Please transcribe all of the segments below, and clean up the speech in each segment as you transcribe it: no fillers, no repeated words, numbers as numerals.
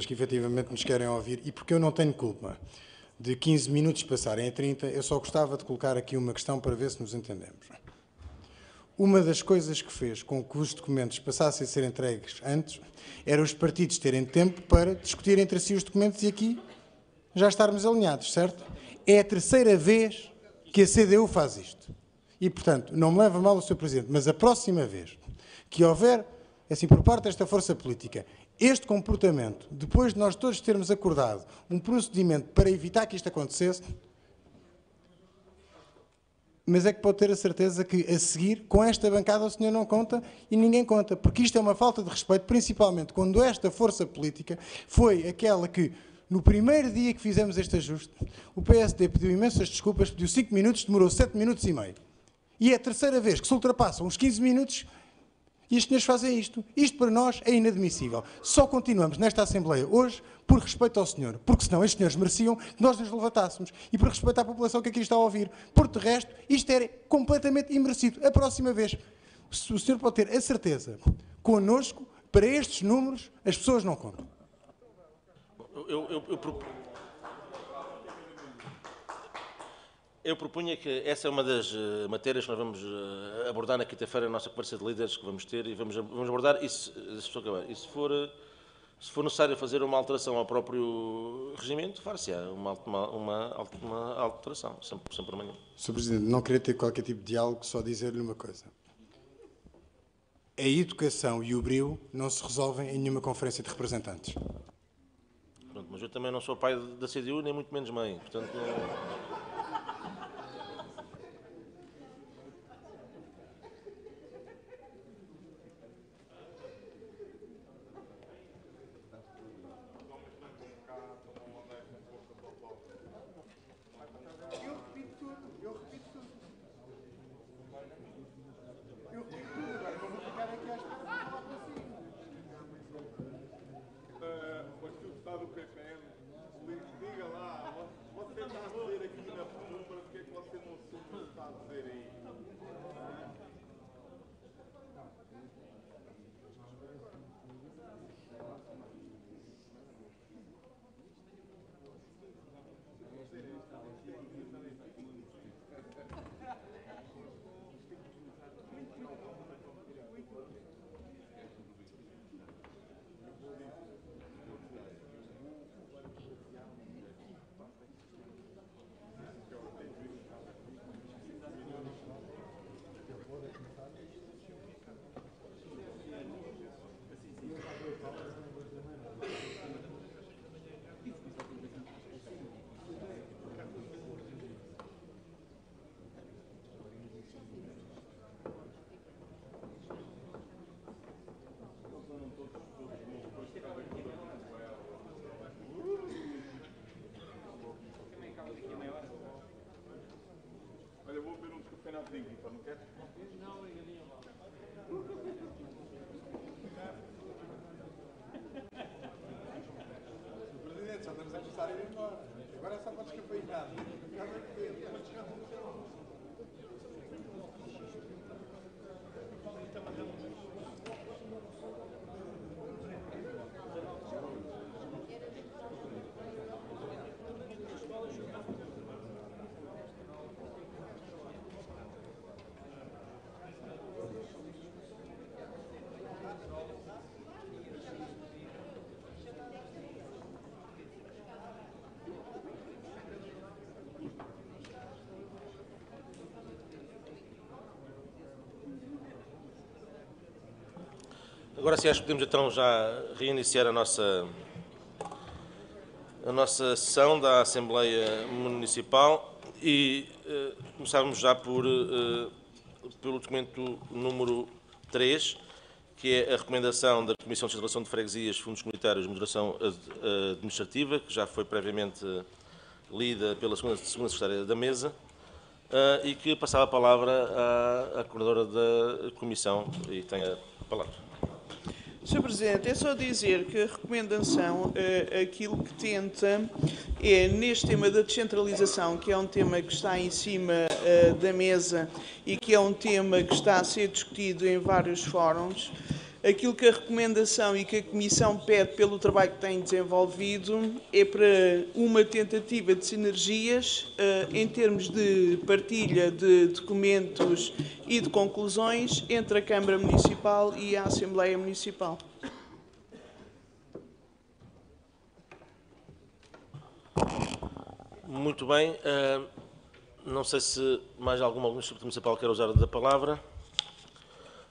que efetivamente nos querem ouvir, e porque eu não tenho culpa de 15 minutos passarem a 30, eu só gostava de colocar aqui uma questão para ver se nos entendemos. Uma das coisas que fez com que os documentos passassem a ser entregues antes era os partidos terem tempo para discutir entre si os documentos e aqui já estarmos alinhados, certo? É a terceira vez que a CDU faz isto. E, portanto, não me leva mal o Sr. Presidente, mas a próxima vez que houver, assim, por parte desta força política, este comportamento, depois de nós todos termos acordado um procedimento para evitar que isto acontecesse, mas é que pode ter a certeza que, a seguir, com esta bancada o senhor não conta e ninguém conta, porque isto é uma falta de respeito, principalmente quando esta força política foi aquela que, no primeiro dia que fizemos este ajuste, o PSD pediu imensas desculpas, pediu 5 minutos, demorou 7 minutos e meio. E é a terceira vez que se ultrapassam os 15 minutos e os senhores fazem isto. Isto para nós é inadmissível. Só continuamos nesta Assembleia hoje por respeito ao senhor, porque senão estes senhores mereciam que nós nos levantássemos e por respeito à população que aqui está a ouvir. Por de resto, isto era completamente imerecido. A próxima vez, o senhor pode ter a certeza, connosco, para estes números, as pessoas não contam. Eu propunha que essa é uma das matérias que nós vamos abordar na quinta-feira na nossa conversa de líderes que vamos ter e vamos abordar e se for necessário fazer uma alteração ao próprio regimento, far-se-á uma alteração, sem problema nenhum. Sr. Presidente, não queria ter qualquer tipo de diálogo, só dizer-lhe uma coisa. A educação e o brio não se resolvem em nenhuma conferência de representantes. Pronto, mas eu também não sou pai da CDU, nem muito menos mãe, portanto... Presidente, só estamos a começar a ir embora. Agora é só para descafeinar. Agora sim, acho que podemos então já reiniciar a nossa sessão da Assembleia Municipal e começávamos já pelo documento número 3, que é a recomendação da Comissão de Centralização de Freguesias, Fundos Comunitários de Moderação Administrativa, que já foi previamente lida pela segunda secretária da Mesa, e que passava a palavra à coordenadora da Comissão e tem a palavra. Sr. Presidente, é só dizer que a recomendação, aquilo que tenta é, neste tema da descentralização, que é um tema que está em cima da mesa e que é um tema que está a ser discutido em vários fóruns, Aquilo que a recomendação e que a Comissão pede pelo trabalho que tem desenvolvido é para uma tentativa de sinergias em termos de partilha de documentos e de conclusões entre a Câmara Municipal e a Assembleia Municipal. Muito bem. Não sei se mais algum administrador municipal quer usar da palavra.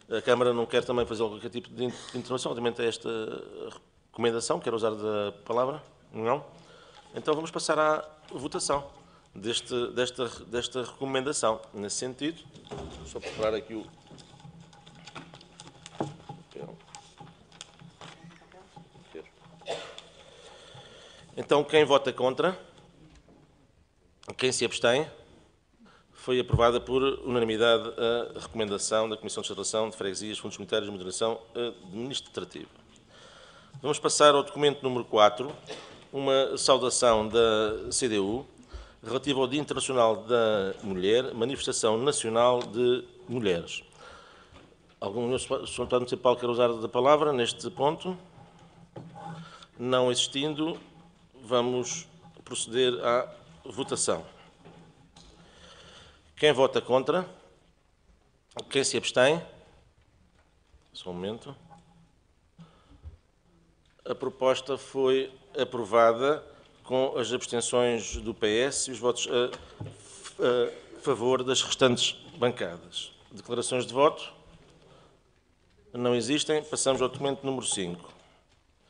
A Câmara não quer também fazer qualquer tipo de intervenção relativamente a esta recomendação. Quer usar da palavra? Não? Então vamos passar à votação desta recomendação. Nesse sentido, vou só preparar aqui o... Então, quem vota contra? Quem se abstém? Foi aprovada por unanimidade a recomendação da Comissão de Administração de Freguesias, Fundos Comunitários de Moderação Administrativa. Vamos passar ao documento número 4, uma saudação da CDU, relativa ao Dia Internacional da Mulher, manifestação nacional de mulheres. Algum senhor deputado municipal quer usar da palavra neste ponto? Não existindo, vamos proceder à votação. Quem vota contra? Quem se abstém? Só um momento. A proposta foi aprovada com as abstenções do PS e os votos a favor das restantes bancadas. Declarações de voto? Não existem. Passamos ao documento número 5.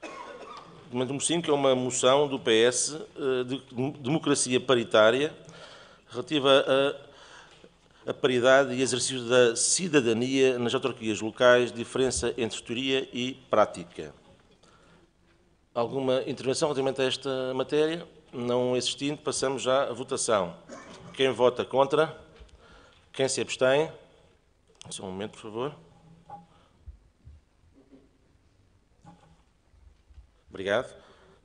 O documento número 5 é uma moção do PS de democracia paritária relativa a paridade e exercício da cidadania nas autarquias locais, diferença entre teoria e prática. Alguma intervenção relativamente a esta matéria? Não existindo, passamos já à votação. Quem vota contra? Quem se abstém? Só um momento, por favor. Obrigado.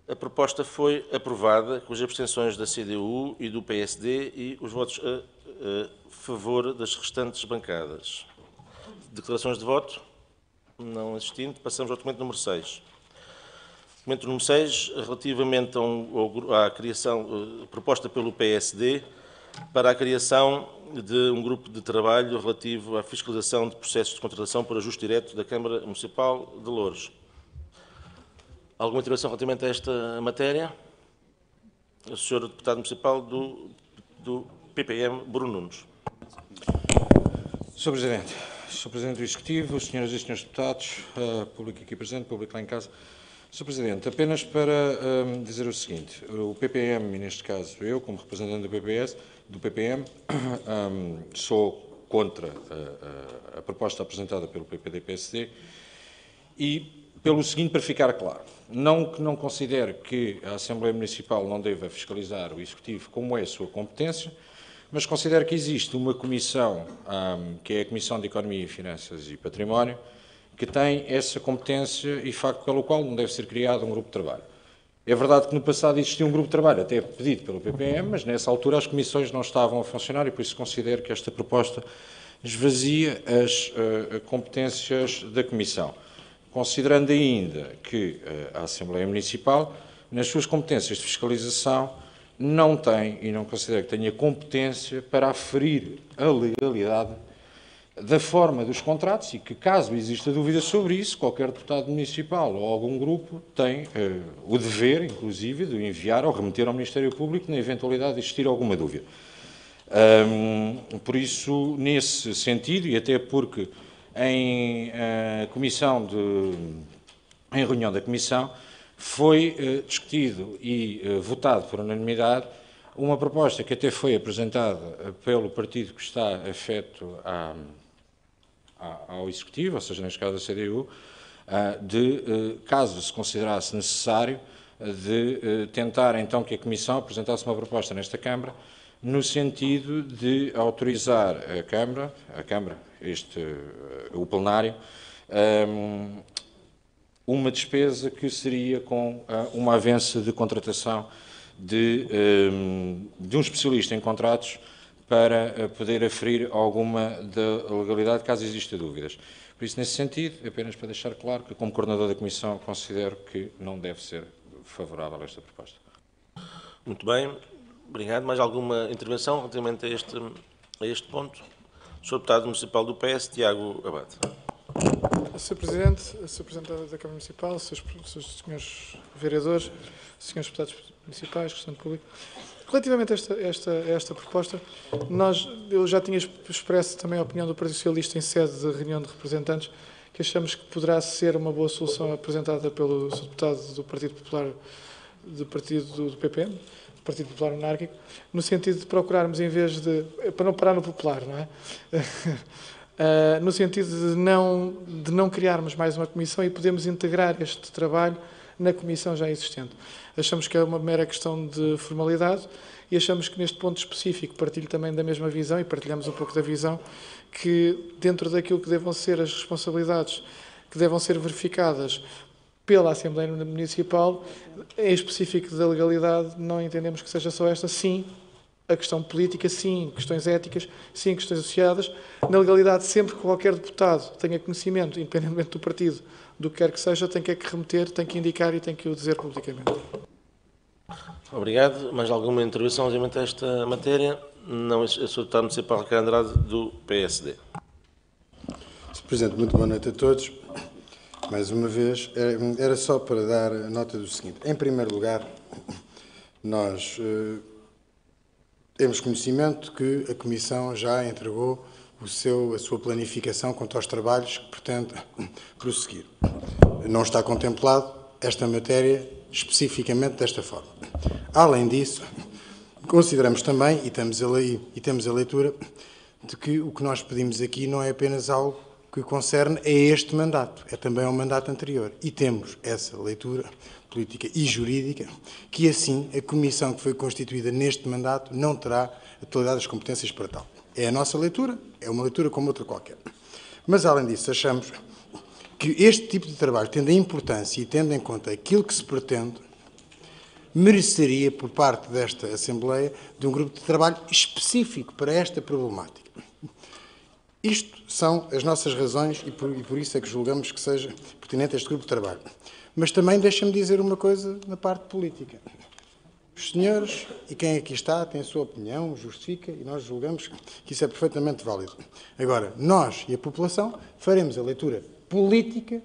A proposta foi aprovada com as abstenções da CDU e do PSD e os votos a favor das restantes bancadas. Declarações de voto? Não existindo. Passamos ao documento número 6. Documento número 6, relativamente à criação, proposta pelo PSD, para a criação de um grupo de trabalho relativo à fiscalização de processos de contratação por ajuste direto da Câmara Municipal de Louros. Alguma intervenção relativamente a esta matéria? O Sr. Deputado Municipal do PPM, Bruno Nunes. Sr. Presidente do Executivo, Senhoras e Senhores Deputados, público aqui presente, público lá em casa. Sr. Presidente, apenas para dizer o seguinte, o PPM, e neste caso eu, como representante do PPM, sou contra a proposta apresentada pelo PPD-PSD e pelo seguinte, para ficar claro, não que não considere que a Assembleia Municipal não deva fiscalizar o Executivo como é a sua competência, mas considero que existe uma comissão, que é a Comissão de Economia, Finanças e Património, que tem essa competência e facto pelo qual não deve ser criado um grupo de trabalho. É verdade que no passado existia um grupo de trabalho, até pedido pelo PPM, mas nessa altura as comissões não estavam a funcionar e por isso considero que esta proposta esvazia as competências da Comissão. Considerando ainda que a Assembleia Municipal, nas suas competências de fiscalização, não tem e não considera que tenha competência para aferir a legalidade da forma dos contratos e que, caso exista dúvida sobre isso, qualquer deputado municipal ou algum grupo tem o dever, inclusive, de enviar ou remeter ao Ministério Público na eventualidade de existir alguma dúvida. Por isso, nesse sentido, e até porque em reunião da Comissão, foi discutido e votado por unanimidade uma proposta que até foi apresentada pelo partido que está afeto ao Executivo, ou seja, neste caso a CDU, caso se considerasse necessário, de tentar então que a Comissão apresentasse uma proposta nesta Câmara, no sentido de autorizar a Câmara, o plenário, uma despesa que seria com uma avança de contratação de um especialista em contratos para poder aferir alguma da legalidade, caso exista dúvidas. Por isso, nesse sentido, apenas para deixar claro que, como coordenador da Comissão, considero que não deve ser favorável a esta proposta. Muito bem, obrigado. Mais alguma intervenção relativamente a este ponto? Sr. Deputado Municipal do PS, Tiago Abate. Sr. Presidente, Sr. Presidente da Câmara Municipal, Srs. Senhores Vereadores, Senhores Deputados Municipais, Questão Público. Relativamente a esta proposta, eu já tinha expresso também a opinião do Partido Socialista em sede de reunião de representantes, que achamos que poderá ser uma boa solução apresentada pelo Sr. Deputado do Partido Popular, do PPM, do Partido Popular Monárquico, no sentido de procurarmos, em vez de... para não parar no popular, não é? No sentido de não criarmos mais uma comissão e podemos integrar este trabalho na comissão já existente. Achamos que é uma mera questão de formalidade e achamos que neste ponto específico partilho também da mesma visão e partilhamos um pouco da visão que dentro daquilo que devam ser as responsabilidades que devam ser verificadas pela Assembleia Municipal, em específico da legalidade, não entendemos que seja só esta, sim, a questão política, sim, questões éticas, sim, questões associadas. Na legalidade, sempre que qualquer deputado tenha conhecimento, independentemente do partido, do que quer que seja, tem que remeter, tem que indicar e tem que o dizer publicamente. Obrigado. Mais alguma intervenção relativamente a esta matéria? Não, Sr. Deputado Municipal Ricardo Andrade, do PSD. Sr. Presidente, muito boa noite a todos. Mais uma vez, era só para dar nota do seguinte. Em primeiro lugar, nós temos conhecimento que a Comissão já entregou a sua planificação quanto aos trabalhos que pretende prosseguir. Não está contemplado esta matéria especificamente desta forma. Além disso, consideramos também, e temos a leitura, de que o que nós pedimos aqui não é apenas algo que concerne a este mandato, é também ao mandato anterior. E temos essa leitura política e jurídica, que assim a comissão que foi constituída neste mandato não terá a totalidade das competências para tal. É a nossa leitura, é uma leitura como outra qualquer. Mas, além disso, achamos que este tipo de trabalho, tendo a importância e tendo em conta aquilo que se pretende, mereceria, por parte desta Assembleia, de um grupo de trabalho específico para esta problemática. Isto são as nossas razões e por isso é que julgamos que seja pertinente este grupo de trabalho. Mas também deixa-me dizer uma coisa na parte política. Os senhores, e quem aqui está, tem a sua opinião, justifica, e nós julgamos que isso é perfeitamente válido. Agora, nós e a população faremos a leitura política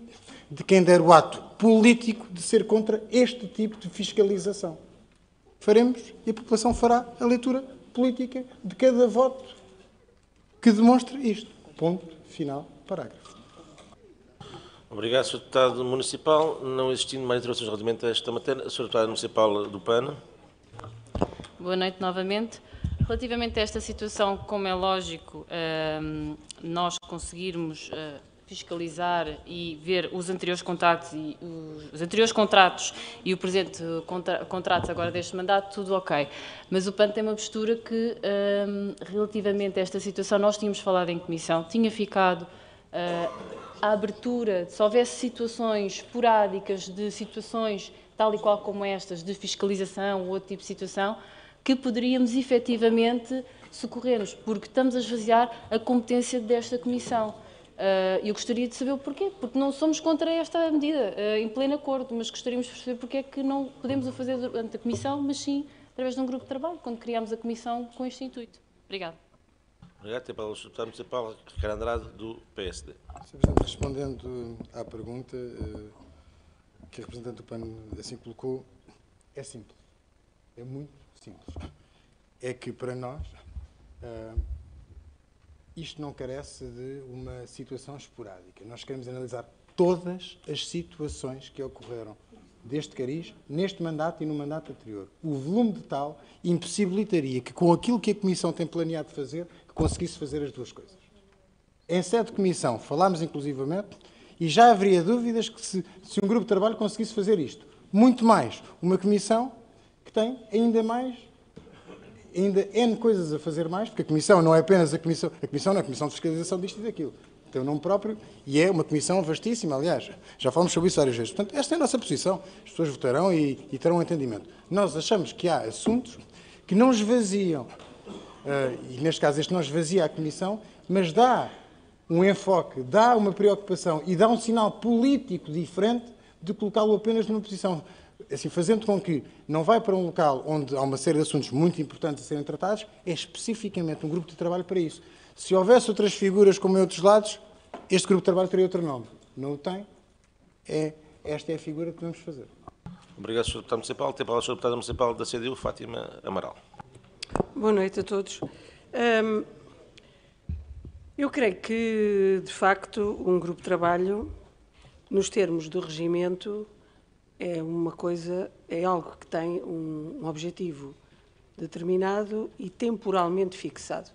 de quem der o ato político de ser contra este tipo de fiscalização. Faremos e a população fará a leitura política de cada voto que demonstre isto. Ponto final, parágrafo. Obrigado, Sr. Deputado Municipal. Não existindo mais intervenções relativamente a esta matéria, Sr. Deputado Municipal do PAN. Boa noite novamente. Relativamente a esta situação, como é lógico, nós conseguirmos fiscalizar e ver os anteriores contratos e o presente contrato agora deste mandato, tudo ok. Mas o PAN tem uma postura que, relativamente a esta situação, nós tínhamos falado em comissão, tinha ficado a abertura, se houvesse situações esporádicas de situações tal e qual como estas, de fiscalização ou outro tipo de situação, que poderíamos efetivamente socorrer-nos, porque estamos a esvaziar a competência desta comissão. Eu gostaria de saber o porquê, porque não somos contra esta medida, em pleno acordo, mas gostaríamos de perceber porque é que não podemos o fazer durante a comissão, mas sim através de um grupo de trabalho, quando criámos a comissão com este intuito. Obrigada. Obrigado. Tem para o Sr. Deputado Municipal Ricardo Andrade, do PSD. Sr. Presidente, respondendo à pergunta que a representante do PAN assim colocou, é simples. É muito simples. É que, para nós, isto não carece de uma situação esporádica. Nós queremos analisar todas as situações que ocorreram deste cariz, neste mandato e no mandato anterior. O volume de tal impossibilitaria que, com aquilo que a Comissão tem planeado fazer, que conseguisse fazer as duas coisas. Em sede de Comissão, falámos inclusivamente, e já haveria dúvidas que se um grupo de trabalho conseguisse fazer isto. Muito mais uma Comissão que tem ainda N coisas a fazer mais, porque a Comissão não é apenas a Comissão não é a Comissão de Fiscalização disto e daquilo. Tem o nome próprio e é uma Comissão vastíssima, aliás. Já falamos sobre isso várias vezes. Portanto, esta é a nossa posição. As pessoas votarão e terão um entendimento. Nós achamos que há assuntos que não esvaziam, e neste caso este não esvazia a Comissão, mas dá um enfoque, dá uma preocupação e dá um sinal político diferente de colocá-lo apenas numa posição, assim, fazendo com que não vai para um local onde há uma série de assuntos muito importantes a serem tratados, é especificamente um grupo de trabalho para isso. Se houvesse outras figuras como em outros lados, este grupo de trabalho teria outro nome. Não o tem. Esta é a figura que devemos fazer. Obrigado, Sr. Deputado Municipal. Tem a palavra a Sra. Deputada Municipal da CDU, Fátima Amaral. Boa noite a todos. Eu creio que, de facto, um grupo de trabalho, nos termos do regimento, é algo que tem um objetivo determinado e temporalmente fixado.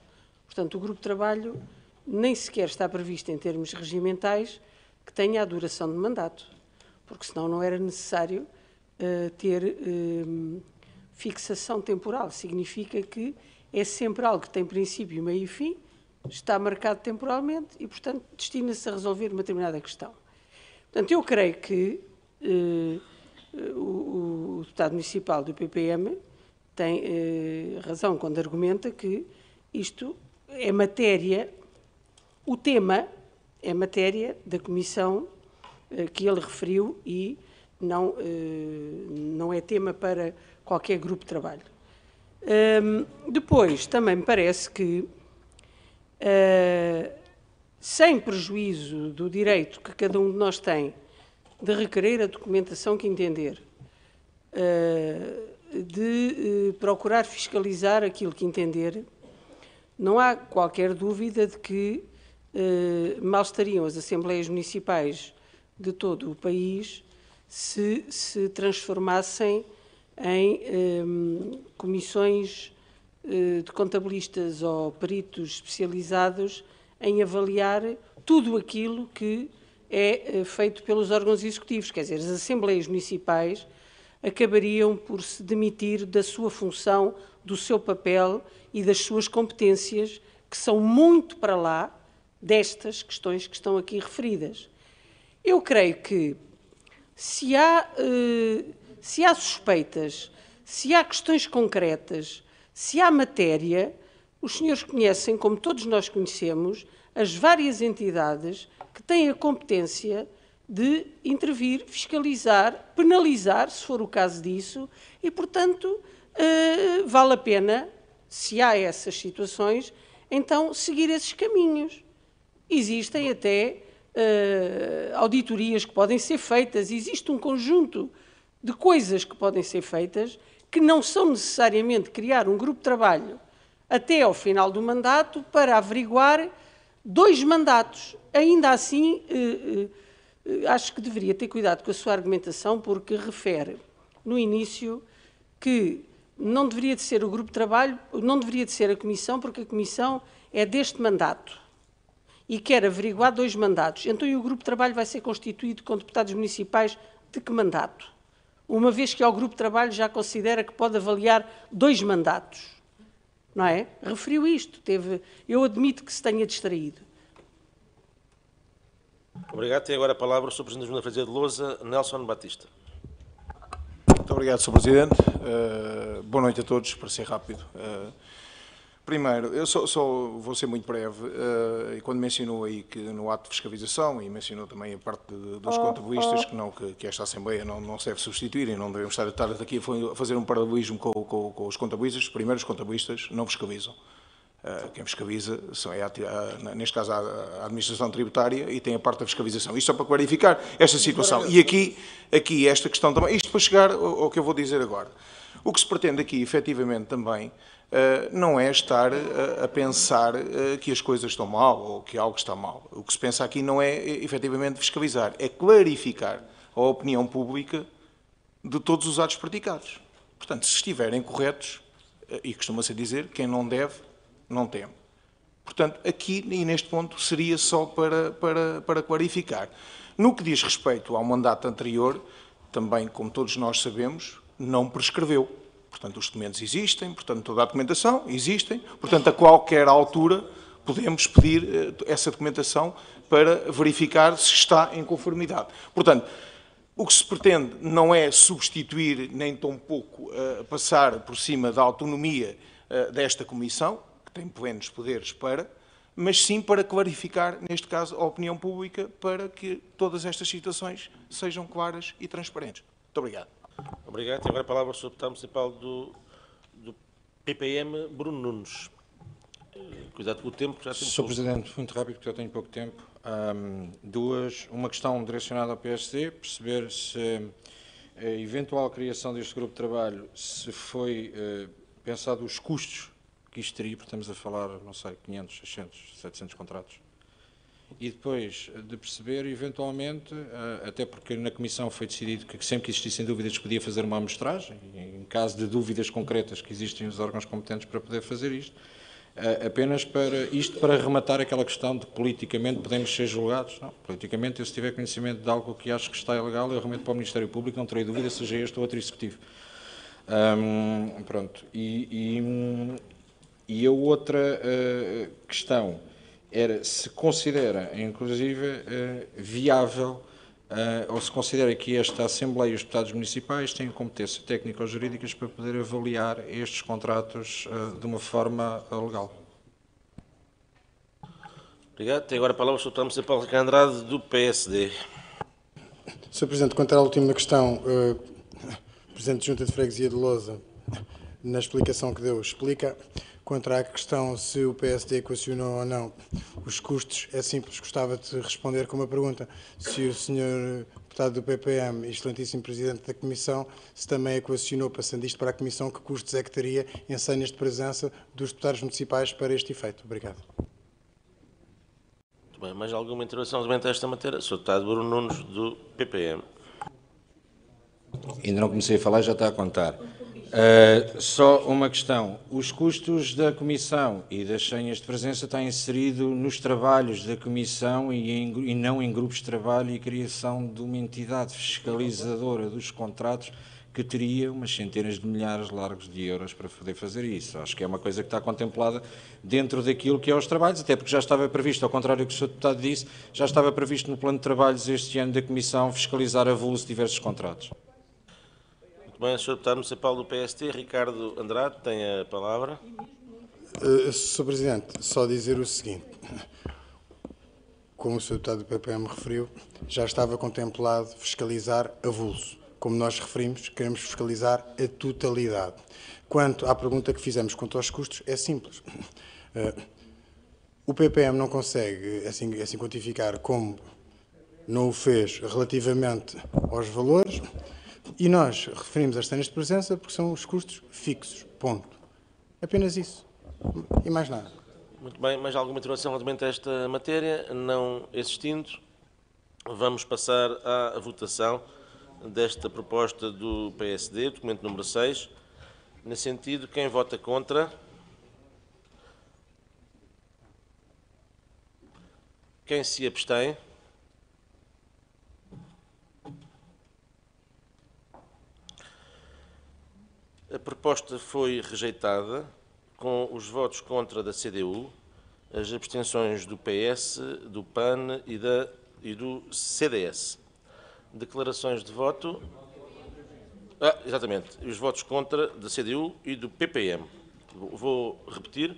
Portanto, o grupo de trabalho nem sequer está previsto em termos regimentais que tenha a duração de mandato, porque senão não era necessário ter fixação temporal. Significa que é sempre algo que tem princípio, meio e fim, está marcado temporalmente e, portanto, destina-se a resolver uma determinada questão. Portanto, eu creio que o deputado municipal do PPM tem razão quando argumenta que isto é matéria, o tema é matéria da comissão que ele referiu e não é tema para qualquer grupo de trabalho. Depois, também me parece que, sem prejuízo do direito que cada um de nós tem de requerer a documentação que entender, de procurar fiscalizar aquilo que entender, não há qualquer dúvida de que mal estariam as Assembleias Municipais de todo o país se se transformassem em comissões de contabilistas ou peritos especializados em avaliar tudo aquilo que é feito pelos órgãos executivos. Quer dizer, as Assembleias Municipais acabariam por se demitir da sua função, do seu papel e das suas competências, que são muito para lá destas questões que estão aqui referidas. Eu creio que, se há suspeitas, se há questões concretas, se há matéria, os senhores conhecem, como todos nós conhecemos, as várias entidades que têm a competência de intervir, fiscalizar, penalizar, se for o caso disso, e, portanto, vale a pena, se há essas situações, então seguir esses caminhos. Existem até auditorias que podem ser feitas, existe um conjunto de coisas que podem ser feitas que não são necessariamente criar um grupo de trabalho até ao final do mandato para averiguar 2 mandatos. Ainda assim, acho que deveria ter cuidado com a sua argumentação, porque refere no início que não deveria de ser o grupo de trabalho, não deveria de ser a comissão, porque a comissão é deste mandato e quer averiguar 2 mandatos. Então, e o grupo de trabalho vai ser constituído com deputados municipais de que mandato? Uma vez que o grupo de trabalho já considera que pode avaliar 2 mandatos, não é? Referiu isto, eu admito que se tenha distraído. Obrigado. Tem agora a palavra o Sr. Presidente da Junta de Freguesia de Lousa, Nelson Batista. Muito obrigado, Sr. Presidente. Boa noite a todos, para ser rápido. Primeiro, eu só vou ser muito breve, e quando mencionou aí que no ato de fiscalização, e mencionou também a parte dos contribuístas, que esta Assembleia não se deve substituir e não devemos estar aqui a fazer um paralelismo com os contribuístas. Primeiro, os contribuístas não fiscalizam. Quem fiscaliza neste caso, a administração tributária e tem a parte da fiscalização. Isto só para clarificar esta situação. E aqui esta questão também, isto para chegar ao que eu vou dizer agora. O que se pretende aqui, efetivamente, também, não é estar a pensar que as coisas estão mal ou que algo está mal. O que se pensa aqui não é, efetivamente, fiscalizar, é clarificar a opinião pública de todos os atos praticados. Portanto, se estiverem corretos, e costuma-se dizer, quem não deve, não teme. Portanto, aqui e neste ponto seria só para clarificar. No que diz respeito ao mandato anterior, também, como todos nós sabemos, não prescreveu. Portanto, os documentos existem, portanto, toda a documentação existem, portanto, a qualquer altura podemos pedir essa documentação para verificar se está em conformidade. Portanto, o que se pretende não é substituir, nem tampouco passar por cima da autonomia desta Comissão, que tem plenos poderes para, mas sim para clarificar, neste caso, a opinião pública, para que todas estas situações sejam claras e transparentes. Muito obrigado. Obrigado. Tem agora a palavra o Sr. Deputado Municipal do PPM, Bruno Nunes. Cuidado com o tempo, já temos... Sr. Presidente, muito rápido, porque eu tenho pouco tempo. Uma questão direcionada ao PSD, perceber se a eventual criação deste grupo de trabalho, se foi pensado os custos que isto teria, porque estamos a falar, não sei, 500, 600, 700 contratos. E depois de perceber, eventualmente, até porque na Comissão foi decidido que sempre que existissem dúvidas podia fazer uma amostragem, em caso de dúvidas concretas que existem os órgãos competentes para poder fazer isto, apenas para rematar aquela questão de que politicamente podemos ser julgados. Não, politicamente, eu se tiver conhecimento de algo que acho que está ilegal, eu remeto para o Ministério Público, não terei dúvida, seja este ou outro executivo. Pronto. E a outra questão era se considera, inclusive, viável, ou se considera que esta Assembleia e os deputados municipais têm competência técnica ou jurídicas para poder avaliar estes contratos de uma forma legal. Obrigado. Tem agora a palavra o Sr. Deputado Municipal Ricardo Andrade, do PSD. Sr. Presidente, quanto à última questão, o Presidente da Junta de Freguesia de Lousa, na explicação que deu, explica. Quanto à questão se o PSD equacionou ou não os custos, é simples, gostava de responder com uma pergunta. Se o Sr. Deputado do PPM e excelentíssimo Presidente da Comissão, se também equacionou, passando isto para a Comissão, que custos é que teria em senhas de presença dos deputados municipais para este efeito. Obrigado. Muito bem. Mais alguma intervenção relativamente a esta matéria? Sr. Deputado Bruno Nunes, do PPM. Ainda não comecei a falar, já está a contar. Só uma questão. Os custos da Comissão e das senhas de presença está inserido nos trabalhos da Comissão e não em grupos de trabalho e criação de uma entidade fiscalizadora dos contratos que teria umas centenas de milhares largos de euros para poder fazer isso. Acho que é uma coisa que está contemplada dentro daquilo que é os trabalhos, até porque já estava previsto, ao contrário do que o Sr. Deputado disse, já estava previsto no plano de trabalhos este ano da Comissão fiscalizar a vulso diversos contratos. Bem, Sr. Deputado Municipal do PST, Ricardo Andrade, tem a palavra. Sr. Presidente, só dizer o seguinte. Como o Sr. Deputado do PPM referiu, já estava contemplado fiscalizar avulso. Como nós referimos, queremos fiscalizar a totalidade. Quanto à pergunta que fizemos quanto aos custos, é simples. O PPM não consegue assim quantificar como não o fez relativamente aos valores. E nós referimos as senhas de presença porque são os custos fixos, ponto. Apenas isso. E mais nada. Muito bem, mais alguma intervenção relativamente a esta matéria? Não existindo, vamos passar à votação desta proposta do PSD, documento número 6. Nesse sentido, quem vota contra? Quem se abstém? A proposta foi rejeitada com os votos contra da CDU, as abstenções do PS, do PAN e do CDS. Declarações de voto... exatamente. Os votos contra da CDU e do PPM. Vou repetir.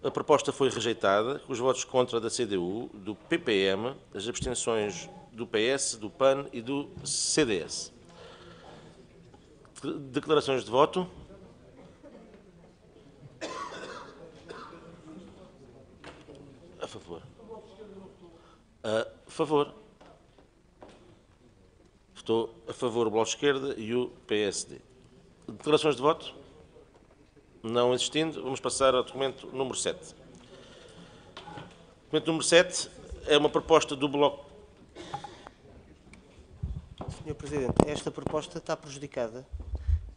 A proposta foi rejeitada com os votos contra da CDU, do PPM, as abstenções do PS, do PAN e do CDS. Declarações de voto. A favor. A favor. Votou a favor o Bloco de Esquerda e o PSD. Declarações de voto? Não existindo, vamos passar ao documento número 7. O documento número 7 é uma proposta do Bloco. Sr. Presidente, esta proposta está prejudicada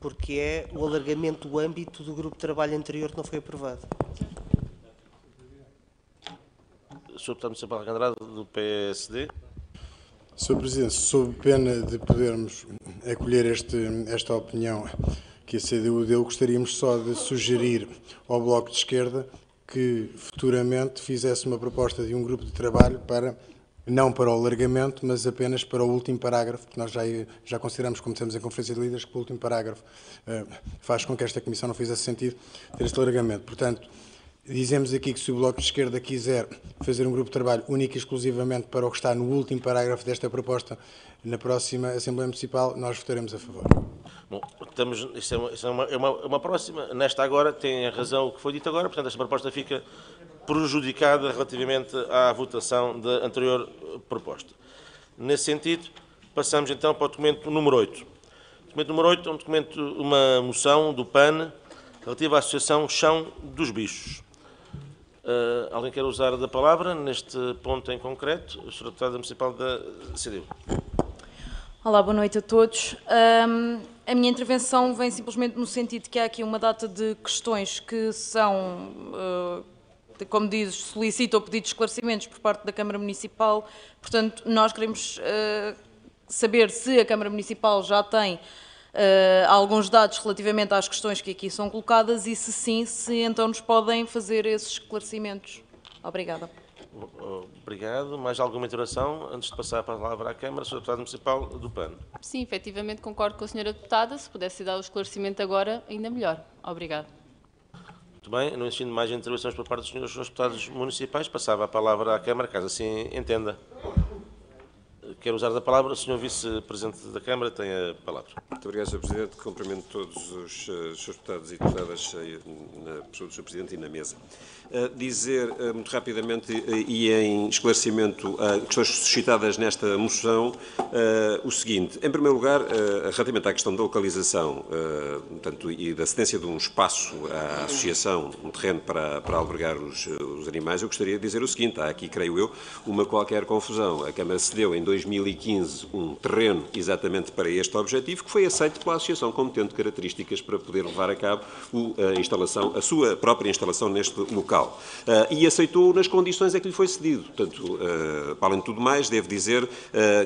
porque é o alargamento do âmbito do grupo de trabalho anterior que não foi aprovado. Sr. Deputado Municipal Andrade, do PSD. Sr. Presidente, sob pena de podermos acolher esta opinião que a CDU deu, gostaríamos só de sugerir ao Bloco de Esquerda que futuramente fizesse uma proposta de um grupo de trabalho não para o alargamento, mas apenas para o último parágrafo, que nós já consideramos, como temos em Conferência de Líderes, que o último parágrafo faz com que esta Comissão não fizesse sentido ter este alargamento. Portanto, Dizemos aqui que se o Bloco de Esquerda quiser fazer um grupo de trabalho único e exclusivamente para o que está no último parágrafo desta proposta, na próxima Assembleia Municipal, nós votaremos a favor. Bom, isto é uma próxima. Nesta agora, tem a razão o que foi dito agora, portanto, esta proposta fica prejudicada relativamente à votação da anterior proposta. Nesse sentido, passamos então para o documento número 8. O documento número 8 é uma moção do PAN relativa à Associação Chão dos Bichos. Alguém quer usar da palavra neste ponto em concreto? O Sr. Deputado Municipal da CDU. Olá, boa noite a todos. A minha intervenção vem simplesmente no sentido que há aqui uma data de questões que são, como diz, solicita ou pedido de esclarecimentos por parte da Câmara Municipal. Portanto, nós queremos saber se a Câmara Municipal já tem alguns dados relativamente às questões que aqui são colocadas e, se sim, se então nos podem fazer esses esclarecimentos. Obrigada. Obrigado. Mais alguma interação antes de passar a palavra à Câmara? Sr. Deputado Municipal do PAN. Sim, efetivamente concordo com a Sra. Deputada. Se pudesse dar o esclarecimento agora, ainda melhor. Obrigado. Muito bem. Não existindo mais intervenções por parte dos senhores deputados municipais, passava a palavra à Câmara, caso assim entenda. Quero usar da palavra. O Sr. Vice-Presidente da Câmara tem a palavra. Muito obrigado, Sr. Presidente. Cumprimento todos os seus deputados e deputadas na pessoa do Sr. Presidente e na mesa. Dizer muito rapidamente e em esclarecimento a questões suscitadas nesta moção o seguinte. Em primeiro lugar, relativamente à questão da localização portanto, e da cedência de um espaço à associação, um terreno para albergar os animais, eu gostaria de dizer o seguinte. Há aqui, creio eu, uma qualquer confusão. A Câmara cedeu em 2015 um terreno exatamente para este objetivo, que foi aceito pela associação como tendo características para poder levar a cabo a sua própria instalação neste local. E aceitou nas condições a que lhe foi cedido. Portanto, para além de tudo mais, devo dizer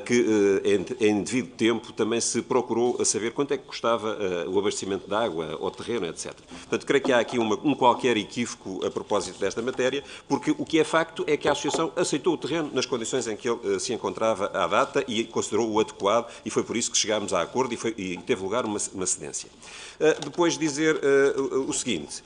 que em devido tempo também se procurou saber quanto é que custava o abastecimento de água ao terreno, etc. Portanto, creio que há aqui um qualquer equívoco a propósito desta matéria, porque o que é facto é que a associação aceitou o terreno nas condições em que ele se encontrava à data e considerou-o adequado, e foi por isso que chegámos a acordo e teve lugar uma cedência. Depois dizer o seguinte,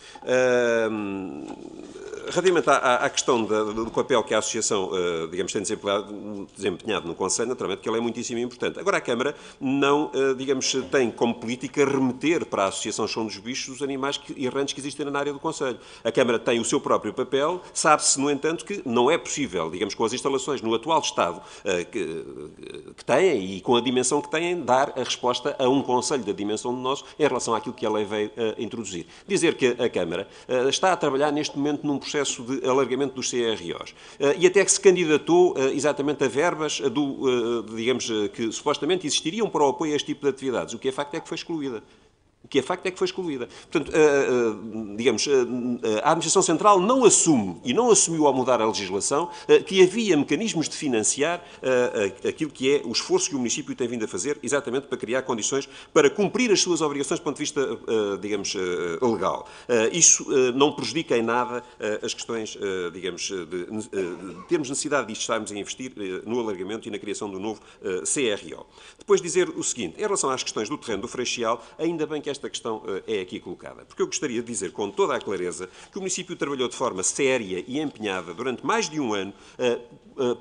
relativamente à questão do papel que a associação, digamos, tem desempenhado no Conselho, naturalmente que ele é muitíssimo importante. Agora, a Câmara não, digamos, tem como política remeter para a Associação Chão dos Bichos os animais errantes que existem na área do Conselho. A Câmara tem o seu próprio papel, sabe-se, no entanto, que não é possível, digamos, com as instalações no atual estado que têm e com a dimensão que têm, dar a resposta a um Conselho da dimensão do nosso em relação àquilo que a lei veio introduzir. Dizer que a Câmara está a trabalhar neste momento num processo de alargamento dos CROs e até que se candidatou exatamente a verbas digamos, que supostamente existiriam para o apoio a este tipo de atividades. O que é facto é que foi excluída. Portanto, digamos, a Administração Central não assume e não assumiu ao mudar a legislação que havia mecanismos de financiar aquilo que é o esforço que o município tem vindo a fazer exatamente para criar condições para cumprir as suas obrigações do ponto de vista, digamos, legal. Isso não prejudica em nada as questões, digamos, de termos necessidade de estarmos a investir no alargamento e na criação do novo CRO. Depois dizer o seguinte, em relação às questões do terreno do Freixal, ainda bem que esta questão é aqui colocada, porque eu gostaria de dizer com toda a clareza que o município trabalhou de forma séria e empenhada durante mais de um ano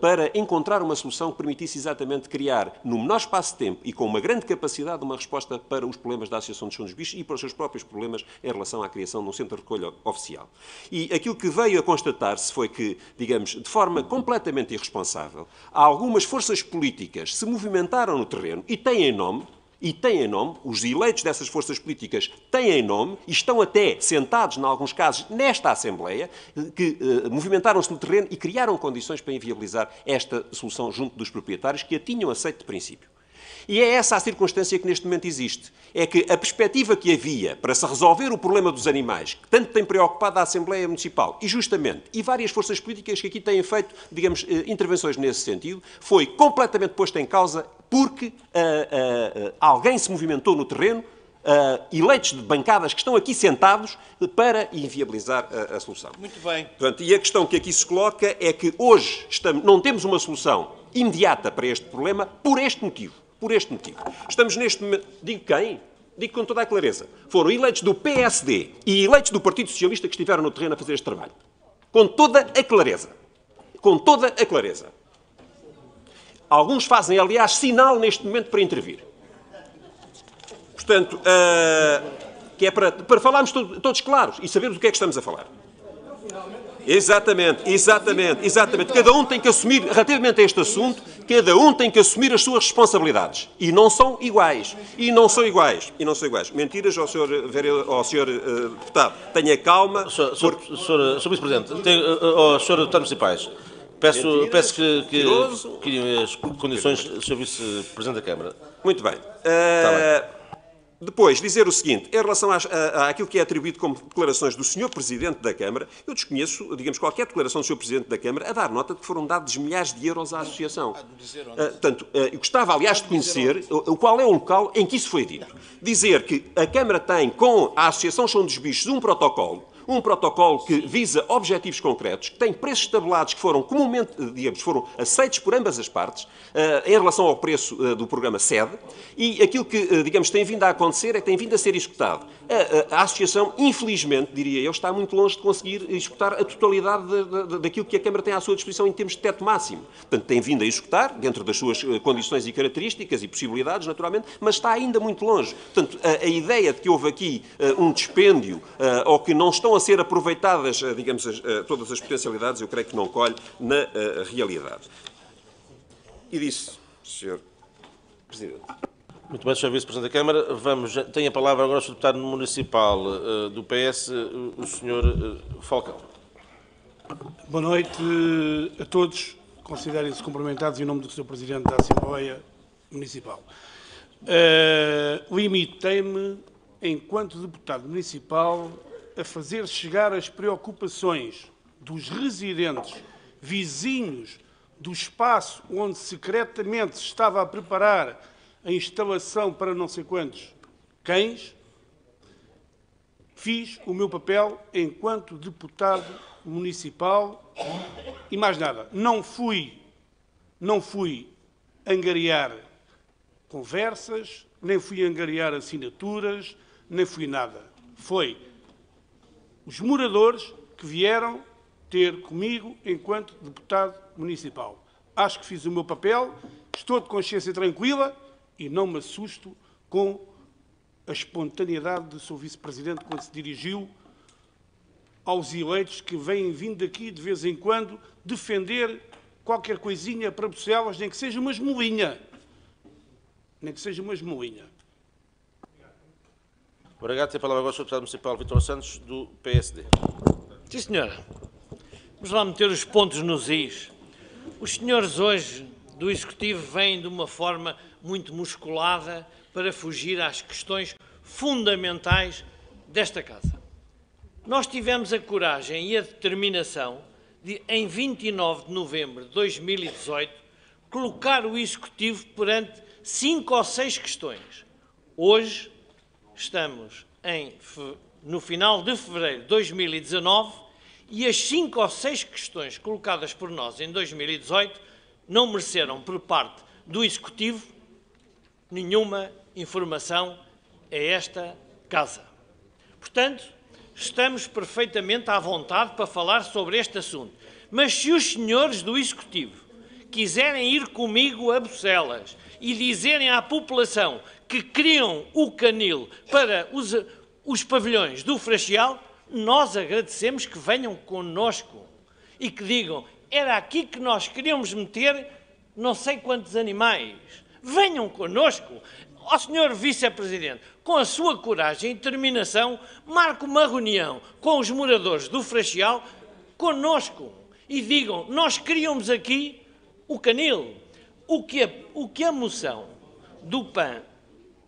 para encontrar uma solução que permitisse exatamente criar, no menor espaço de tempo e com uma grande capacidade, uma resposta para os problemas da Associação dos Chão dos Bichos e para os seus próprios problemas em relação à criação de um centro de recolha oficial. E aquilo que veio a constatar-se foi que, digamos, de forma completamente irresponsável, algumas forças políticas se movimentaram no terreno e têm nome, os eleitos dessas forças políticas têm nome e estão até sentados, em alguns casos, nesta Assembleia, que movimentaram-se no terreno e criaram condições para inviabilizar esta solução junto dos proprietários que a tinham aceito de princípio. E é essa a circunstância que neste momento existe. É que a perspectiva que havia para se resolver o problema dos animais, que tanto tem preocupado a Assembleia Municipal, e várias forças políticas que aqui têm feito, digamos, intervenções nesse sentido, foi completamente posta em causa porque alguém se movimentou no terreno, eleitos de bancadas que estão aqui sentados para inviabilizar a solução. Muito bem. Portanto, e a questão que aqui se coloca é que hoje não temos uma solução imediata para este problema por este motivo. Estamos neste momento... Digo quem? digo com toda a clareza, foram eleitos do PSD e eleitos do Partido Socialista que estiveram no terreno a fazer este trabalho. Com toda a clareza. Com toda a clareza. Alguns fazem, aliás, sinal neste momento para intervir. Portanto, que é para falarmos todos claros e sabermos do que é que estamos a falar. Exatamente. Cada um tem que assumir, relativamente a este assunto, cada um tem que assumir as suas responsabilidades. E não são iguais. Mentiras ao Sr. Deputado. Tenha calma. Sr. Vice-Presidente, aos Sr. Deputados Municipais, peço que criem as condições do Sr. Vice-Presidente da Câmara. Muito bem. Depois, dizer o seguinte, em relação àquilo que é atribuído como declarações do Sr. Presidente da Câmara, eu desconheço, digamos, qualquer declaração do Sr. Presidente da Câmara a dar nota de que foram dados milhares de euros à Associação. Portanto, eu gostava, aliás, de conhecer qual é o local em que isso foi dito. Dizer que a Câmara tem com a Associação Chão dos Bichos um protocolo que visa objetivos concretos, que tem preços tabelados que foram comumente, digamos, foram aceitos por ambas as partes, em relação ao preço do programa SED, e aquilo que, digamos, tem vindo a acontecer é que tem vindo a ser executado. A Associação, infelizmente, diria eu, está muito longe de conseguir executar a totalidade daquilo que a Câmara tem à sua disposição em termos de teto máximo. Portanto, tem vindo a executar, dentro das suas condições e características e possibilidades, naturalmente, mas está ainda muito longe. Portanto, a ideia de que houve aqui um dispêndio ou que não estão a ser aproveitadas, digamos, todas as potencialidades, eu creio que não colhe na realidade. E disse, Sr. Presidente. Muito bem, Sr. Vice-Presidente da Câmara. Tem a palavra agora o Sr. Deputado Municipal do PS, o Sr. Falcão. Boa noite a todos. Considerem-se cumprimentados em nome do Sr. Presidente da Assembleia Municipal. Limitei-me, enquanto deputado municipal, a fazer chegar as preocupações dos residentes, vizinhos do espaço onde secretamente se estava a preparar a instalação para não sei quantos cães. Fiz o meu papel enquanto deputado municipal e mais nada. Não fui angariar conversas, nem fui angariar assinaturas, nem fui nada. Foi os moradores que vieram ter comigo enquanto deputado municipal. Acho que fiz o meu papel, estou de consciência tranquila e não me assusto com a espontaneidade do Sr. Vice-Presidente quando se dirigiu aos eleitos que vêm vindo aqui de vez em quando defender qualquer coisinha para Bruxelas, nem que seja uma esmolinha. Nem que seja uma esmolinha. Obrigado. Tem a palavra agora o Sr. Deputado Municipal Vítor Santos, do PSD. Sim, senhora. Vamos lá meter os pontos nos is. Os senhores hoje do Executivo vêm de uma forma muito musculada para fugir às questões fundamentais desta Casa. Nós tivemos a coragem e a determinação de, em 29 de novembro de 2018, colocar o Executivo perante 5 ou 6 questões. Hoje estamos no final de fevereiro de 2019 e as 5 ou 6 questões colocadas por nós em 2018 não mereceram, por parte do Executivo, nenhuma informação a esta Casa. Portanto, estamos perfeitamente à vontade para falar sobre este assunto. Mas se os senhores do Executivo quiserem ir comigo a Bruxelas e dizerem à população que criam o canil para os pavilhões do Freixal, nós agradecemos que venham connosco e que digam: era aqui que nós queríamos meter não sei quantos animais. Venham connosco. Ó Sr. Vice-Presidente, com a sua coragem e determinação, marque uma reunião com os moradores do Freixal connosco e digam: nós queríamos aqui o canil. O que a moção do PAN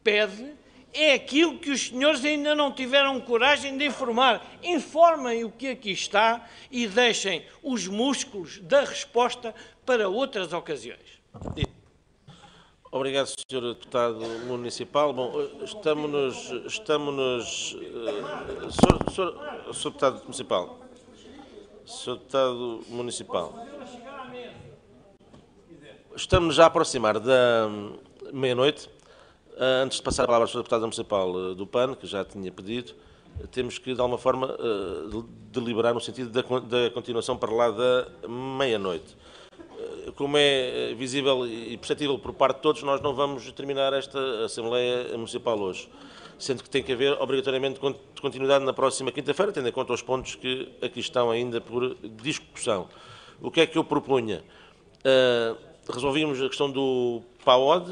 pede é aquilo que os senhores ainda não tiveram coragem de informar. Informem o que aqui está e deixem os músculos da resposta para outras ocasiões. Obrigado, Sr. Deputado Municipal. Bom, Sr. Deputado Municipal. Sr. Deputado Municipal. Estamos já a aproximar da meia-noite. Antes de passar a palavra à Sra. Deputada Municipal do PAN, que já tinha pedido, temos que, de alguma forma, deliberar no sentido da continuação para lá da meia-noite. Como é visível e perceptível por parte de todos, nós não vamos terminar esta Assembleia Municipal hoje, sendo que tem que haver, obrigatoriamente, continuidade na próxima quinta-feira, tendo em conta os pontos que aqui estão ainda por discussão. O que é que eu propunha? Resolvíamos a questão do PAOD,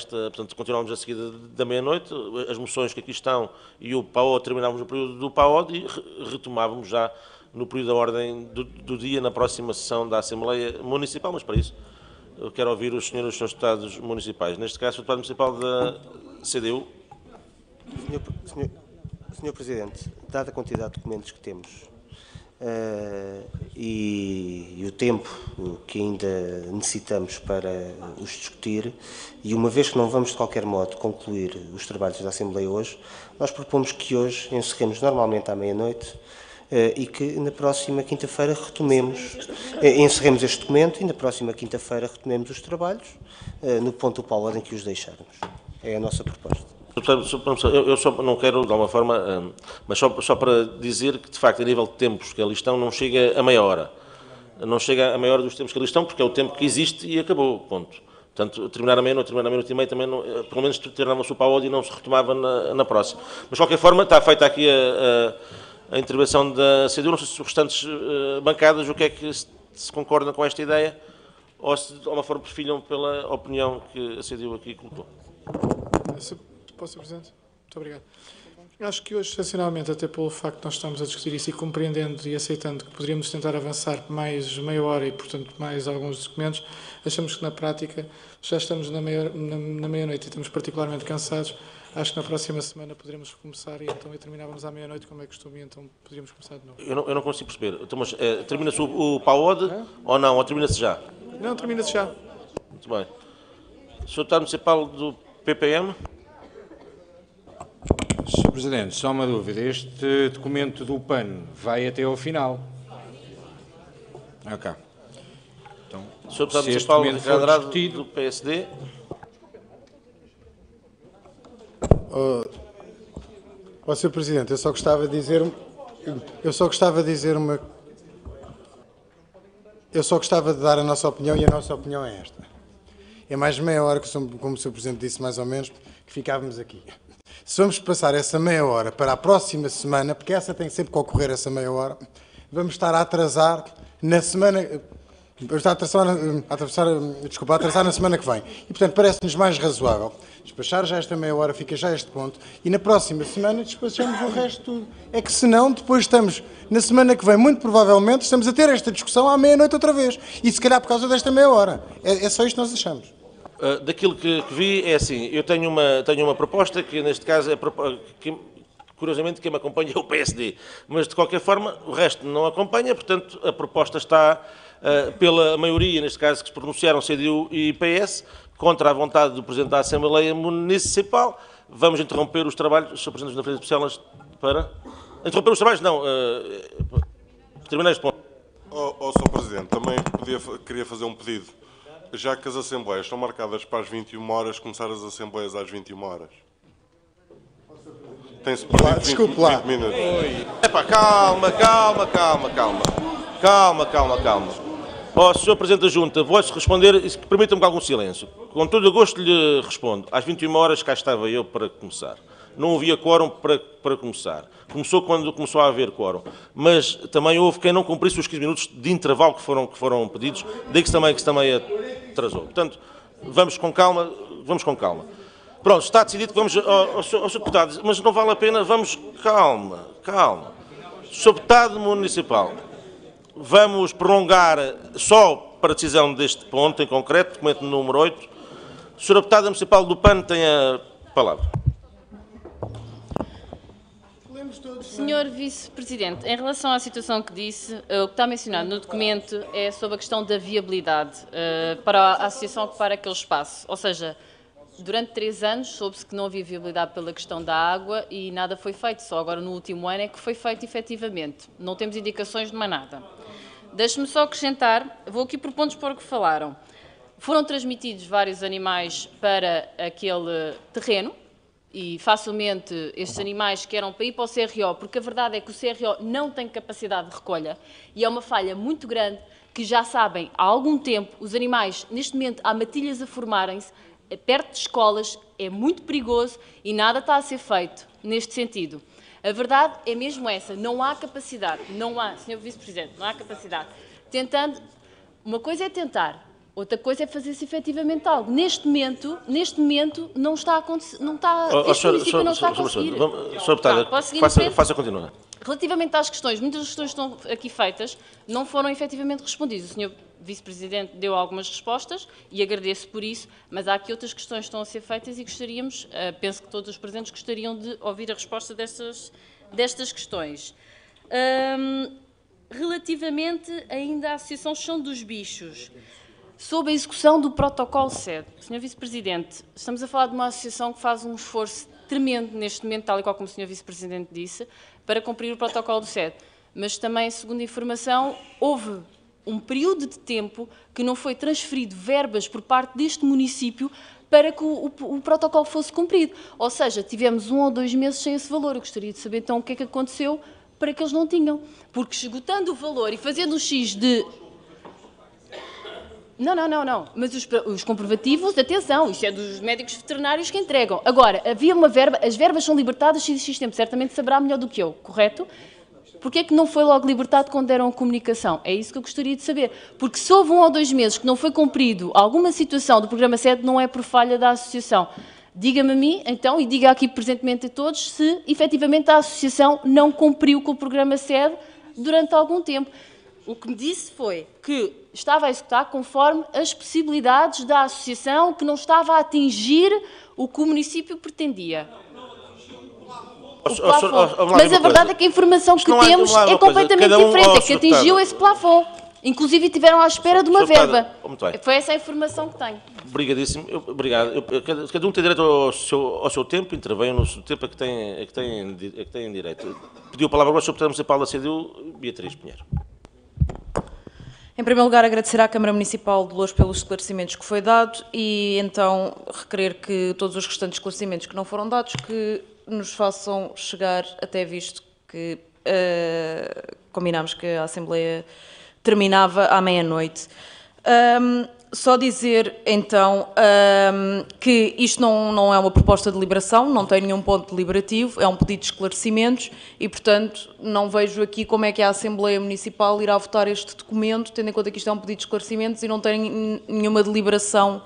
portanto, continuámos a seguir da meia-noite, as moções que aqui estão e o PAOD, terminávamos no período do PAOD e retomávamos já no período da ordem do dia na próxima sessão da Assembleia Municipal, mas para isso eu quero ouvir os senhores deputados municipais. Neste caso, o deputado municipal da CDU. Senhor Presidente, dada a quantidade de documentos que temos e o tempo que ainda necessitamos para os discutir, e uma vez que não vamos de qualquer modo concluir os trabalhos da Assembleia hoje, nós propomos que hoje encerremos normalmente à meia-noite e que na próxima quinta-feira encerremos este documento e na próxima quinta-feira retomemos os trabalhos no ponto do PAOD em que os deixarmos. É a nossa proposta. Eu só não quero, de alguma forma, mas só para dizer que, de facto, a nível de tempos que ali estão, não chega a meia hora. Não chega a meia hora dos tempos que ali estão, porque é o tempo que existe e acabou, ponto. Portanto, terminar a meia-noite, terminar a meia-noite e meia, também, não, pelo menos, terminava-se o PAOD e não se retomava na próxima. Mas, de qualquer forma, está feita aqui a intervenção da CDU. Não sei se os restantes bancadas, o que é que se concordam com esta ideia, ou se, de alguma forma, perfilham pela opinião que a CDU aqui colocou. Posso, Sr. Presidente? Muito obrigado. Acho que hoje, excepcionalmente, até pelo facto de nós estamos a discutir isso e compreendendo e aceitando que poderíamos tentar avançar mais meia hora e, portanto, mais alguns documentos, achamos que, na prática, já estamos na meia-noite e estamos particularmente cansados. Acho que na próxima semana poderemos começar e então terminávamos à meia-noite, como é costume, e então poderíamos começar de novo. Eu não consigo perceber. Então, mas termina-se o PAOD ou não? Ou termina-se já? Não, termina-se já. Muito bem. Sr. Deputado Municipal do PPM. Sr. Presidente, só uma dúvida. Este documento do PAN vai até ao final? Ok. Então, Sr. Deputado Municipal Ricardo Andrade, do PSD. Sr. Presidente, eu só gostava de dizer uma... Eu só gostava de dar a nossa opinião e a nossa opinião é esta. É mais meia hora, como o Sr. Presidente disse mais ou menos, que ficávamos aqui. Se vamos passar essa meia hora para a próxima semana, porque essa tem sempre que ocorrer essa meia hora, vamos estar a atrasar na semana... Vamos estar a atrasar na semana que vem. E, portanto, parece-nos mais razoável despachar já esta meia hora, fica já este ponto, e na próxima semana despachamos o resto tudo. É que, senão, depois estamos, na semana que vem, muito provavelmente, estamos a ter esta discussão à meia-noite outra vez. E, se calhar, por causa desta meia hora. É só isto que nós achamos. Daquilo que vi, é assim, eu tenho uma proposta que, neste caso, curiosamente, quem me acompanha é o PSD. Mas, de qualquer forma, o resto não acompanha, portanto, a proposta está pela maioria, neste caso, que se pronunciaram CDU e PS, contra a vontade do Presidente da Assembleia Municipal. Vamos interromper os trabalhos, Sr. Presidente da Frente Especial, para... Interromper os trabalhos? Não. Terminar este ponto. Sr. Presidente, também queria fazer um pedido. Já que as Assembleias estão marcadas para as 21 horas, começar as Assembleias às 21 horas. Tem-se perdido 20 minutos. Epá, calma. Sr. Presidente da Junta, vou-se responder, permita-me algum silêncio. Com todo o gosto lhe respondo. Às 21 horas cá estava eu para começar. Não havia quórum para começar. Começou quando começou a haver quórum. Mas também houve quem não cumprisse os 15 minutos de intervalo que foram pedidos, daí que se também atrasou. Portanto, vamos com calma. Pronto, está decidido que vamos ao Sr. Deputado, mas não vale a pena, vamos calma. Sr. Deputado Municipal, vamos prolongar só para a decisão deste ponto em concreto, documento número 8. Sr. Deputado Municipal do PAN tem a palavra. Senhor Vice-Presidente, em relação à situação que disse, o que está mencionado no documento é sobre a questão da viabilidade para a associação ocupar aquele espaço. Ou seja, durante 3 anos soube-se que não havia viabilidade pela questão da água e nada foi feito. Só agora no último ano é que foi feito efetivamente. Não temos indicações de mais nada. Deixe-me só acrescentar, vou aqui por pontos por que falaram. Foram transmitidos vários animais para aquele terreno e facilmente estes animais que eram para ir para o CRO, porque a verdade é que o CRO não tem capacidade de recolha e é uma falha muito grande que já sabem há algum tempo. Os animais, neste momento, há matilhas a formarem-se perto de escolas, é muito perigoso e nada está a ser feito neste sentido. A verdade é mesmo essa, não há capacidade, não há, Sr. Vice-Presidente, não há capacidade. Tentando, uma coisa é tentar, outra coisa é fazer-se efetivamente algo. Neste momento não está a acontecer, não está, este município não está a conseguir. Sr. Deputada, faça continuar. Relativamente às questões, muitas das questões que estão aqui feitas não foram efetivamente respondidas. O Sr. Vice-Presidente deu algumas respostas e agradeço por isso, mas há aqui outras questões que estão a ser feitas e gostaríamos, penso que todos os presentes gostariam de ouvir a resposta destas questões. Relativamente ainda à Associação Chão dos Bichos, sobre a execução do protocolo SED. Sr. Vice-Presidente, estamos a falar de uma associação que faz um esforço tremendo neste momento, tal e qual como o Sr. Vice-Presidente disse, para cumprir o protocolo do SED. Mas também, segundo a informação, houve um período de tempo que não foi transferido verbas por parte deste município para que o protocolo fosse cumprido. Ou seja, tivemos 1 ou 2 meses sem esse valor. Eu gostaria de saber então o que é que aconteceu para que eles não tinham. Porque esgotando o valor e fazendo o X de... Não. Mas os comprovativos, atenção, isso é dos médicos veterinários que entregam. Agora, havia uma verba, as verbas são libertadas X tempo, certamente saberá melhor do que eu, correto? Porquê é que não foi logo libertado quando deram a comunicação? É isso que eu gostaria de saber. Porque se houve 1 ou 2 meses que não foi cumprido alguma situação do programa SED, não é por falha da associação. Diga-me a mim, então, e diga aqui presentemente a todos, se efetivamente a associação não cumpriu com o programa SED durante algum tempo. O que me disse foi que estava a executar conforme as possibilidades da associação, que não estava a atingir o que o município pretendia. Mas a verdade é que a informação que temos é completamente diferente, é que atingiu esse plafond. Inclusive tiveram à espera de uma verba. Foi essa a informação que tenho. Obrigadíssimo. Obrigado. Cada um tem direito ao seu tempo, intervenho no seu tempo a que tem direito. Pediu a palavra agora o Sr. Deputado Municipal da CDU, Beatriz Pinheiro. Em primeiro lugar, agradecer à Câmara Municipal de Loures pelos esclarecimentos que foi dado e então requerer que todos os restantes esclarecimentos que não foram dados que nos façam chegar, até visto que combinámos que a Assembleia terminava à meia-noite. Só dizer, então, que isto não é uma proposta de deliberação, não tem nenhum ponto deliberativo, é um pedido de esclarecimentos e, portanto, não vejo aqui como é que a Assembleia Municipal irá votar este documento, tendo em conta que isto é um pedido de esclarecimentos e não tem nenhuma deliberação.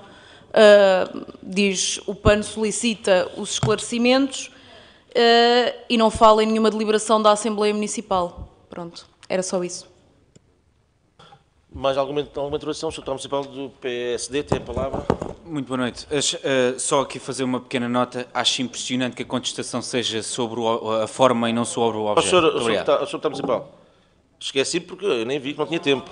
Diz o PAN solicita os esclarecimentos e não fala em nenhuma deliberação da Assembleia Municipal. Pronto, era só isso. Mais alguma intervenção? O Sr. Deputado Municipal do PSD tem a palavra. Muito boa noite. Só aqui fazer uma pequena nota. Acho impressionante que a contestação seja sobre a forma e não sobre o objeto. Sr. Deputado Municipal, esqueci porque eu nem vi que não tinha tempo.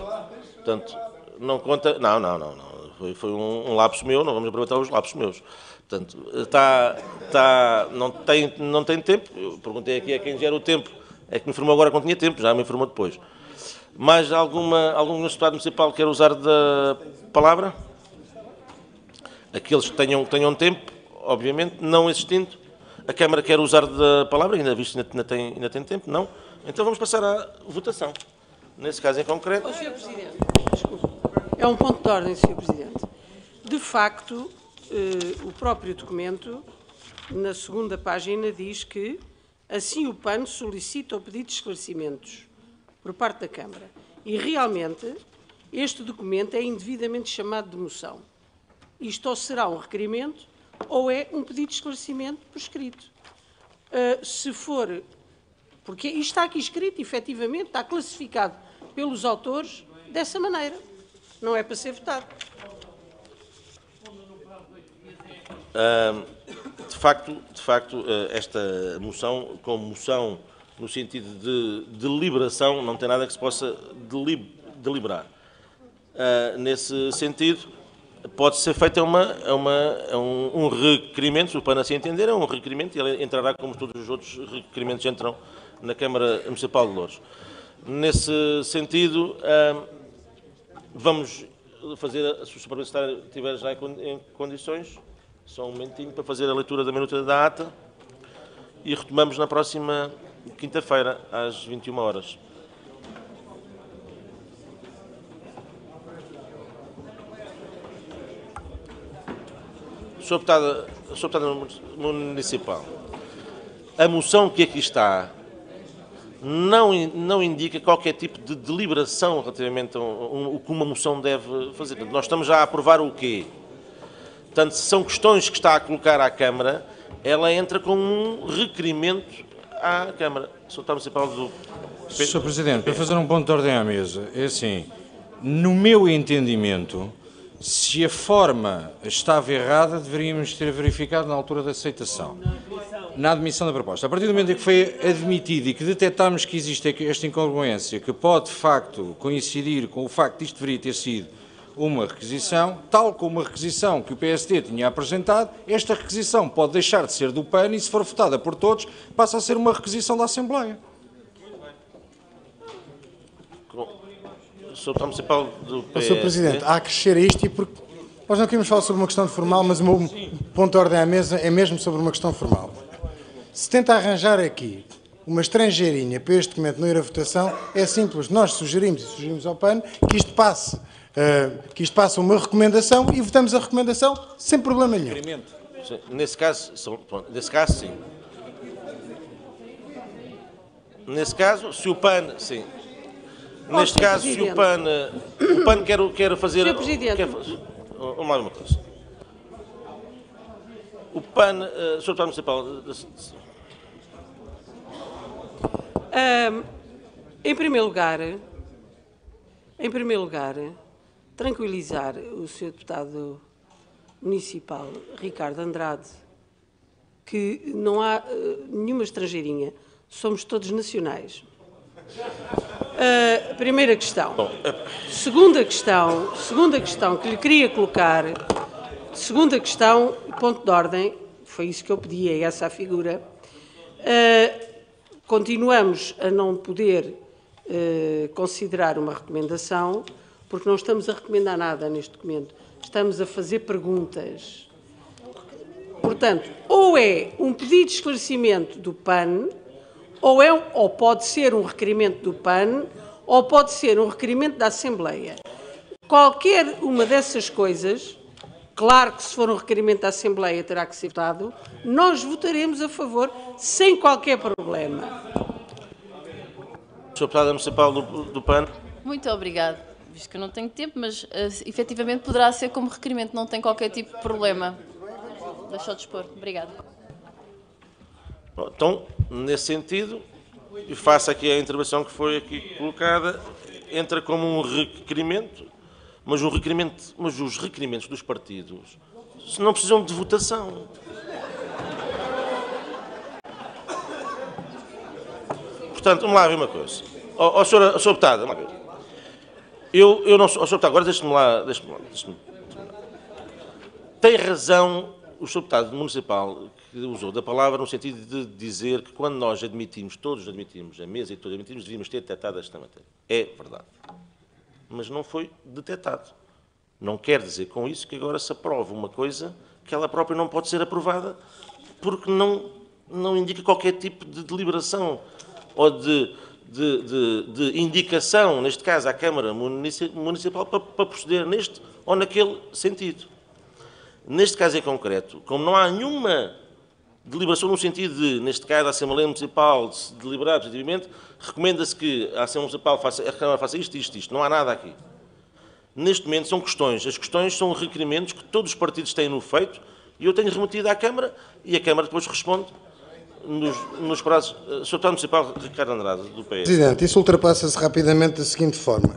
Portanto, não conta... Não. Foi um lapso meu, não vamos aproveitar os lapsos meus. Portanto, não tem tempo. Eu perguntei aqui a quem gera o tempo. É que me informou agora que não tinha tempo, já me informou depois. Mais algum deputado municipal quer usar da palavra? Aqueles que tenham tempo, obviamente, não existindo. A Câmara quer usar da palavra, ainda visto ainda tem tempo? Não? Então vamos passar à votação. Nesse caso em concreto... Sr. Presidente, desculpe. É um ponto de ordem, Sr. Presidente. De facto, o próprio documento, na segunda página, diz que assim o PAN solicita o pedido de esclarecimentos por parte da Câmara. E, realmente, este documento é indevidamente chamado de moção. Isto ou será um requerimento ou é um pedido de esclarecimento por escrito. Se for... Porque isto está aqui escrito, efetivamente, está classificado pelos autores dessa maneira. Não é para ser votado. De facto, esta moção, como moção no sentido de deliberação, não tem nada que se possa deliberar. Nesse sentido, pode ser feito um requerimento, se o PAN assim entender, é um requerimento e ele entrará como todos os outros requerimentos entram na Câmara Municipal de Loures. Nesse sentido, vamos fazer, se o Sr. Secretário estiver já em condições, só um momentinho para fazer a leitura da minuta da ata e retomamos na próxima quinta-feira, às 21 horas. Sr. Deputado Municipal, a moção que aqui está não indica qualquer tipo de deliberação relativamente o que uma moção deve fazer. Portanto, nós estamos já a aprovar o quê? Portanto, se são questões que está a colocar à Câmara, ela entra com um requerimento à Câmara. Sr. Deputado Municipal do... Sr. Presidente, para fazer um ponto de ordem à mesa, é assim, no meu entendimento, se a forma estava errada, deveríamos ter verificado na altura da aceitação, na admissão da proposta. A partir do momento em que foi admitido e que detectámos que existe esta incongruência, que pode, de facto, coincidir com o facto de isto deveria ter sido uma requisição, tal como a requisição que o PSD tinha apresentado, esta requisição pode deixar de ser do PAN e, se for votada por todos, passa a ser uma requisição da Assembleia. Sr. Deputado Municipal do PS. Sr. Presidente, há a crescer a isto e porque nós não queremos falar sobre uma questão formal, mas o meu ponto de ordem à mesa é mesmo sobre uma questão formal. Se tenta arranjar aqui uma estrangeirinha para este documento não ir à votação, é simples. Nós sugerimos ao PAN que isto passe uma recomendação e votamos a recomendação sem problema nenhum. Sim, nesse caso, sim. Nesse caso, se o PAN, sim. Neste caso, se o PAN quer fazer... Sr. Presidente. Vamos lá uma coisa. O PAN, Sr. Deputado Municipal... Em primeiro lugar, tranquilizar o Sr. Deputado Municipal, Ricardo Andrade, que não há nenhuma estrangeirinha, somos todos nacionais. Primeira questão. Segunda questão que lhe queria colocar, ponto de ordem, foi isso que eu pedi, é essa a figura. Continuamos a não poder considerar uma recomendação, porque não estamos a recomendar nada neste documento, estamos a fazer perguntas. Portanto, ou é um pedido de esclarecimento do PAN, ou pode ser um requerimento do PAN, ou pode ser um requerimento da Assembleia. Qualquer uma dessas coisas, claro que se for um requerimento da Assembleia terá que ser votado, nós votaremos a favor sem qualquer problema. Sr. Deputado Municipal do PAN. Muito obrigado. Visto que eu não tenho tempo, mas efetivamente poderá ser como requerimento, não tem qualquer tipo de problema. Deixa eu dispor. Obrigado. Então, nesse sentido, e faço aqui a intervenção que foi aqui colocada, entra como um requerimento, mas os requerimentos dos partidos não precisam de votação. Portanto, vamos lá ver uma coisa. Sr. Deputado, eu não sou... Sr. Deputado, agora deixe-me lá. Tem razão o Sr. Deputado Municipal que usou da palavra no sentido de dizer que quando nós todos admitimos, a mesa e todos admitimos, devíamos ter detectado esta matéria. É verdade. Mas não foi detectado. Não quer dizer com isso que agora se aprova uma coisa que ela própria não pode ser aprovada porque não indica qualquer tipo de deliberação ou de indicação, neste caso à Câmara Municipal, para proceder neste ou naquele sentido. Neste caso em concreto, como não há nenhuma deliberação no sentido de, neste caso, a Assembleia Municipal se deliberar positivamente, recomenda-se que a Assembleia Municipal a Câmara faça isto. Não há nada aqui. Neste momento são questões. As questões são requerimentos que todos os partidos têm no feito e eu tenho remetido à Câmara e a Câmara depois responde nos prazos. Sr. Deputado Municipal Ricardo Andrade, do PS. Presidente, isso ultrapassa-se rapidamente da seguinte forma.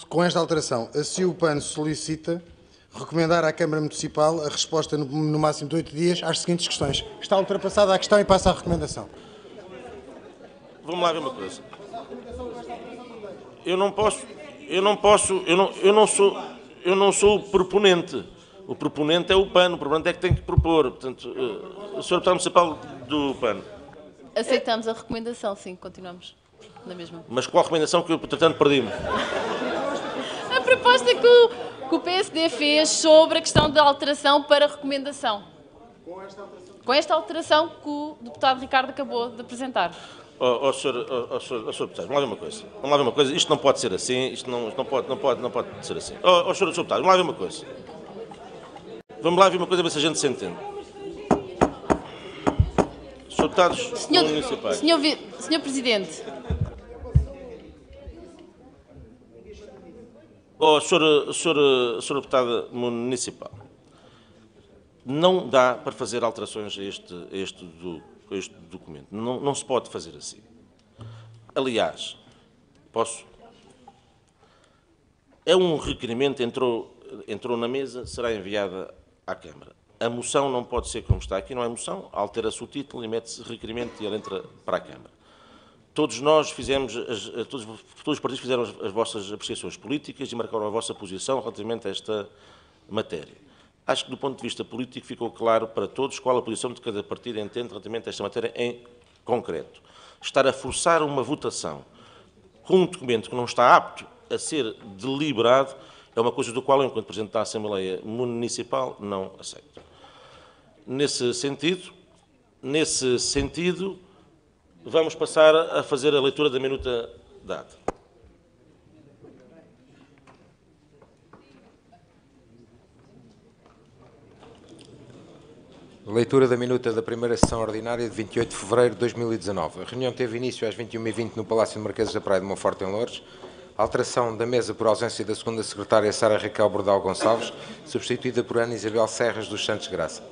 Com esta alteração, se o PAN solicita recomendar à Câmara Municipal a resposta no máximo de 8 dias às seguintes questões. Está ultrapassada a questão e passa à recomendação. Vamos lá ver uma coisa. Eu não sou o proponente. O proponente é o PAN, o proponente é que tem que propor. Portanto, o Sr. Deputado Municipal do PAN. Aceitamos a recomendação, sim, continuamos na mesma. Mas qual a recomendação que eu, portanto, perdi-me? a proposta que o PSD fez sobre a questão da alteração para recomendação. Com esta alteração que o deputado Ricardo acabou de apresentar. Sr. Deputado, vamos lá ver uma coisa. Vamos lá ver uma coisa. Isto não pode ser assim. Isto não pode ser assim. Sr. Deputado, vamos lá ver uma coisa. Vamos lá ver uma coisa, ver se a gente se entende. Sr. Deputados municipais. Senhor Presidente. Sr. Deputada Municipal, não dá para fazer alterações a este documento. Não se pode fazer assim. Aliás, posso? É um requerimento, entrou na mesa, será enviada à Câmara. A moção não pode ser como está aqui, não é moção, altera-se o título e mete-se requerimento e ele entra para a Câmara. Todos nós fizemos, todos os partidos fizeram as vossas apreciações políticas e marcaram a vossa posição relativamente a esta matéria. Acho que, do ponto de vista político, ficou claro para todos qual a posição de cada partido entende relativamente a esta matéria em concreto. Estar a forçar uma votação com um documento que não está apto a ser deliberado é uma coisa do qual eu, enquanto Presidente da Assembleia Municipal, não aceito. Nesse sentido, vamos passar a fazer a leitura da minuta da ata. Leitura da minuta da primeira sessão ordinária de 28 de fevereiro de 2019. A reunião teve início às 21h20 no Palácio de Marqueses da Praia de Monforte, em Loures. Alteração da mesa por ausência da segunda secretária Sara Raquel Bordal Gonçalves, substituída por Ana Isabel Serras dos Santos Graça.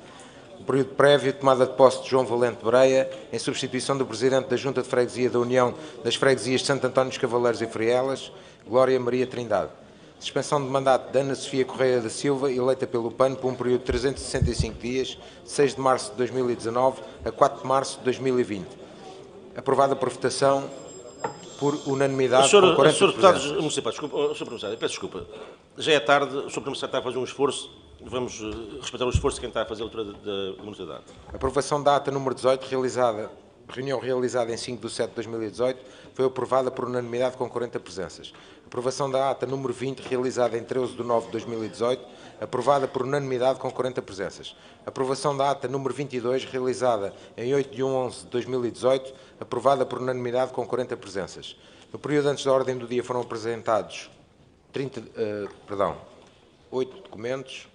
No período prévio, tomada de posse de João Valente Breia, em substituição do Presidente da Junta de Freguesia da União das Freguesias de Santo António dos Cavaleiros e Frielas, Glória Maria Trindade. Suspensão de mandato de Ana Sofia Correia da Silva, eleita pelo PAN por um período de 365 dias, 6 de março de 2019 a 4 de março de 2020. Aprovada por votação por unanimidade com 40 Sr. Deputados Municipais, Sr. Presidente, peço desculpa. Já é tarde, o Sr. Presidente está a fazer um esforço. Vamos respeitar o esforço de quem está a fazer a leitura da minuta da ata. Aprovação da ata número 18, reunião realizada em 5 de 7 de 2018, foi aprovada por unanimidade com 40 presenças. Aprovação da ata número 20, realizada em 13 de 9 de 2018, aprovada por unanimidade com 40 presenças. Aprovação da ata número 22, realizada em 8 de 11 de 2018, aprovada por unanimidade com 40 presenças. No período antes da ordem do dia foram apresentados 8 documentos.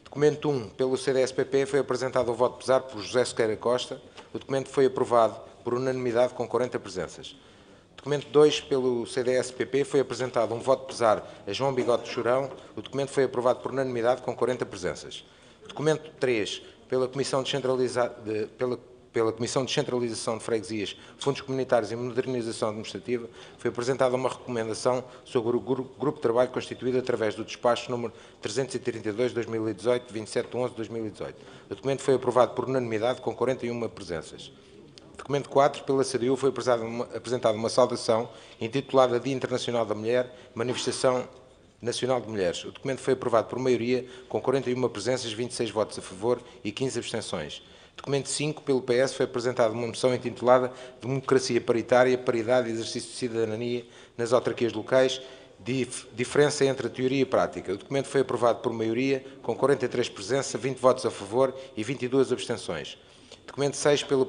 Documento 1, pelo CDS-PP, foi apresentado ao voto pesar por José Sequeira Costa. O documento foi aprovado por unanimidade com 40 presenças. Documento 2, pelo CDS-PP, foi apresentado um voto pesar a João Bigode Chorão. O documento foi aprovado por unanimidade com 40 presenças. Documento 3, pela Comissão de Descentralização de Freguesias, Fundos Comunitários e Modernização Administrativa, foi apresentada uma recomendação sobre o Grupo de Trabalho constituído através do despacho número 332/2018, 27 de 11 de 2018. O documento foi aprovado por unanimidade com 41 presenças. Documento 4, pela CDU, foi apresentada uma saudação intitulada Dia Internacional da Mulher, Manifestação Nacional de Mulheres. O documento foi aprovado por maioria com 41 presenças, 26 votos a favor e 15 abstenções. Documento 5, pelo PS, foi apresentada uma moção intitulada Democracia Paritária, Paridade e Exercício de Cidadania nas autarquias locais, diferença entre a teoria e a prática. O documento foi aprovado por maioria, com 43 presenças, 20 votos a favor e 22 abstenções. Documento 6, pelo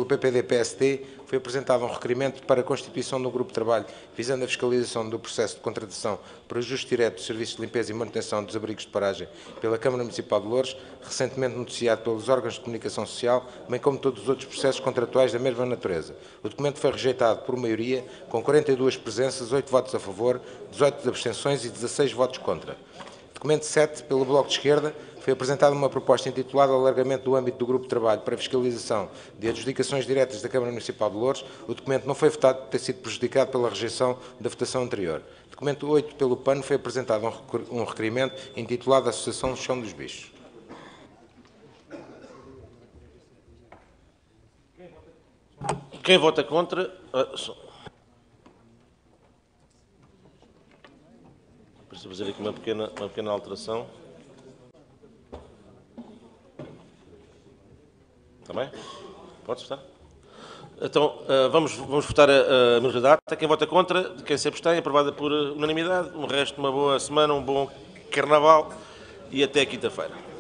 PPD-PSD, foi apresentado um requerimento para a constituição de um grupo de trabalho visando a fiscalização do processo de contratação para ajuste direto dos serviços de limpeza e manutenção dos abrigos de paragem pela Câmara Municipal de Loures, recentemente noticiado pelos órgãos de comunicação social, bem como todos os outros processos contratuais da mesma natureza. O documento foi rejeitado por maioria, com 42 presenças, 8 votos a favor, 18 abstenções e 16 votos contra. Documento 7, pelo Bloco de Esquerda, foi apresentada uma proposta intitulada Alargamento do âmbito do Grupo de Trabalho para fiscalização de adjudicações diretas da Câmara Municipal de Loures. O documento não foi votado por ter sido prejudicado pela rejeição da votação anterior. Documento 8, pelo PAN, foi apresentado um requerimento intitulado Associação Chão dos Bichos. Quem vota contra... Preciso fazer aqui uma pequena alteração. Está bem? Pode estar. Então, vamos votar a mesma data. Quem vota contra, quem se abstém, aprovada por unanimidade. O resto, uma boa semana, um bom carnaval e até quinta-feira.